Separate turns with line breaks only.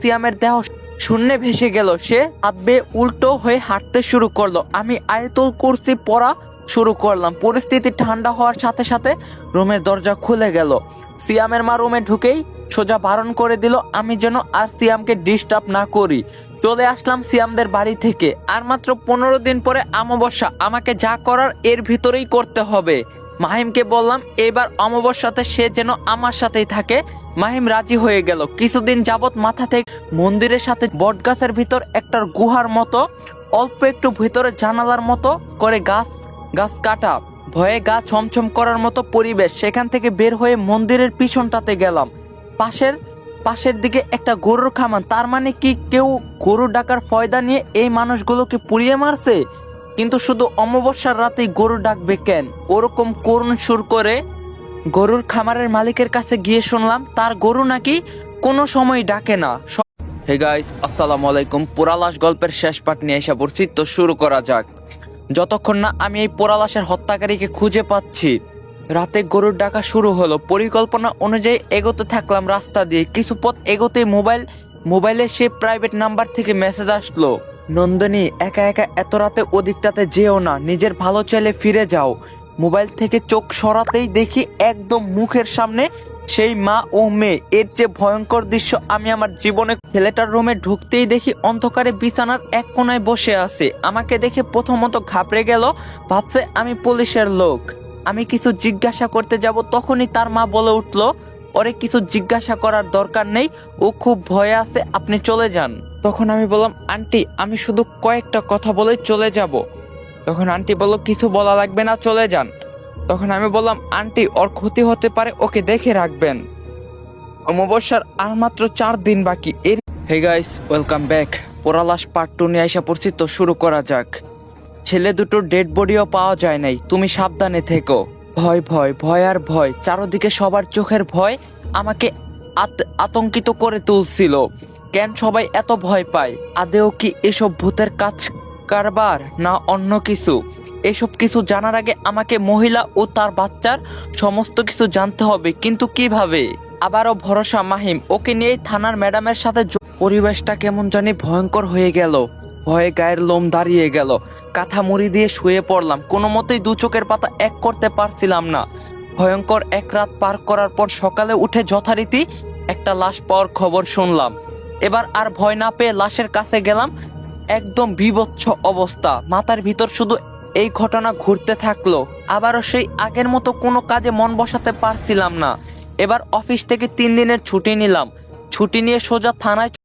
সিয়ামের দেহ শূন্যে ভেসে গেল। সে হাত বেয়ে উল্টো হয়ে হাঁটতে শুরু করলো। আমি আয়াতুল কুরসি পড়া শুরু করলাম। পরিস্থিতি ঠান্ডা হওয়ার সাথে সাথে রুমের দরজা খুলে গেল। সিয়ামের মা রুমে ঢুকেই সোজা বারণ করে দিল আমি যেন আর সিয়ামকে ডিস্টার্ব না করি। চলে আসলাম সিয়ামদের বাড়ি থেকে। আর মাত্র 15 দিন পরে অমাবস্যা, আমাকে যা করার এর ভিতরেই করতে হবে। মাহিমকে বললাম এবার অমাবস্যাতে সে যেন আমার সাথেই থাকে। মাহিম রাজি হয়ে গেল। কিছুদিন যাবত মাথা থেকে মন্দিরের সাথে বটগাছের ভিতর একটা গুহার মতো অল্প একটু ভিতরে জানালার মতো করে গাছ কাটা, ভয়ে গা ছমছম করার মতো পরিবেশ। সেখান থেকে বের হয়ে মন্দিরের পিছনটাতে গেলাম। পাশের দিকে একটা গরুর খামান। তার মানে কি কেউ গরু ডাকার ফয়দা নিয়ে এই মানুষগুলোকে পুড়িয়ে মারছে? কিন্তু শুধু অমাবস্যার রাতেই গরু ডাকবে কেন? ওরকম করুণ সুর করে গরুর খামারের মালিকের কাছে গিয়ে শুনলাম তার গরু নাকি কোনো সময় ডাকে না। হে গাইস, আসসালামু আলাইকুম। পোড়ালাশ গল্পের শেষ পার্ট নিয়ে এসে পড়ছি, তো শুরু করা যাক। যতক্ষণ না আমি এই পোড়ালাশের হত্যাকারীকে খুঁজে পাচ্ছি, রাতে গরুর ডাকা শুরু হলো। পরিকল্পনা অনুযায়ী এগোতে থাকলাম রাস্তা দিয়ে। কিছু পথ এগোতে মোবাইলে সে প্রাইভেট নাম্বার থেকে মেসেজ আসলো, নন্দিনী একা একা এত রাতে ওদিকটাতে যেও না, নিজের ভালো চাইলে ফিরে যাও। মোবাইল থেকে চোখ সরাতেই দেখি একদম মুখের সামনে সেই মা ও মেয়ে। এর যে ভয়ঙ্কর দৃশ্য আমি আমার জীবনে। ছেলেটার রুমে ঢুকতেই দেখি অন্ধকারে বিছানার এক কোনায় বসে আছে। আমাকে দেখে প্রথমত ঘাবড়ে গেল, ভাবছে আমি পুলিশের লোক। আমি কিছু জিজ্ঞাসা করতে যাব, তখনই তার মা বলে উঠলো, ওরে কিছু জিজ্ঞাসা করার দরকার নেই, ও খুব ভয়ে আছে, আপনি চলে যান। তখন আমি বললাম, আন্টি আমি শুধু কয়েকটা কথা বলে চলে যাব। তখন আন্টি বলল, কিছু বলা লাগবে না, চলে যান। তখন আমি বললাম, আন্টি ওর ক্ষতি হতে পারে, ওকে দেখে রাখবেন। অমাবস্যার আর মাত্র 4 দিন বাকি। Hey guys, welcome back. পোড়ালাশ পার্ট 2 নিয়ে এসে পড়ছি, তো শুরু করা যাক। ছেলে দুটো ডেড বডিও পাওয়া যায় নাই, তুমি সাবধানে থেকো। ভয় ভয় ভয় আর ভয়, চারদিকে সবার চোখের ভয় আমাকে আতঙ্কিত করে তুলছিল। কেন সবাই এত ভয় পায়? আদেও কি এসব ভূতের কাজ কারবার না অন্য কিছু? এসব কিছু জানার আগে আমাকে মহিলা ও তার বাচ্চার সমস্ত কিছু জানতে হবে, কিন্তু কিভাবে? আবারও ভরসা মাহিম, ওকে নিয়ে থানার ম্যাডামের সাথে। পরিবেশটা কেমন জানি ভয়ঙ্কর হয়ে গেল। ভয়ে গায়ের লোম দাঁড়িয়ে গেল। কাঁথা মুড়ি দিয়ে শুয়ে পড়লাম। কোনো মতেই দু চোখের পাতা এক করতে পারছিলাম না। ভয়ঙ্কর এক রাত পার করার পর সকালে উঠে যথারীতি একটা লাশ পাওয়ার খবর শুনলাম। এবার আর ভয় না পেয়ে লাশের কাছে গেলাম। একদম বীভৎস অবস্থা, মাথার ভিতর শুধু এই ঘটনা ঘুরতে থাকলো। আবারও সেই আগের মতো কোনো কাজে মন বসাতে পারছিলাম না। এবার অফিস থেকে 3 দিনের ছুটি নিলাম। ছুটি নিয়ে সোজা থানায়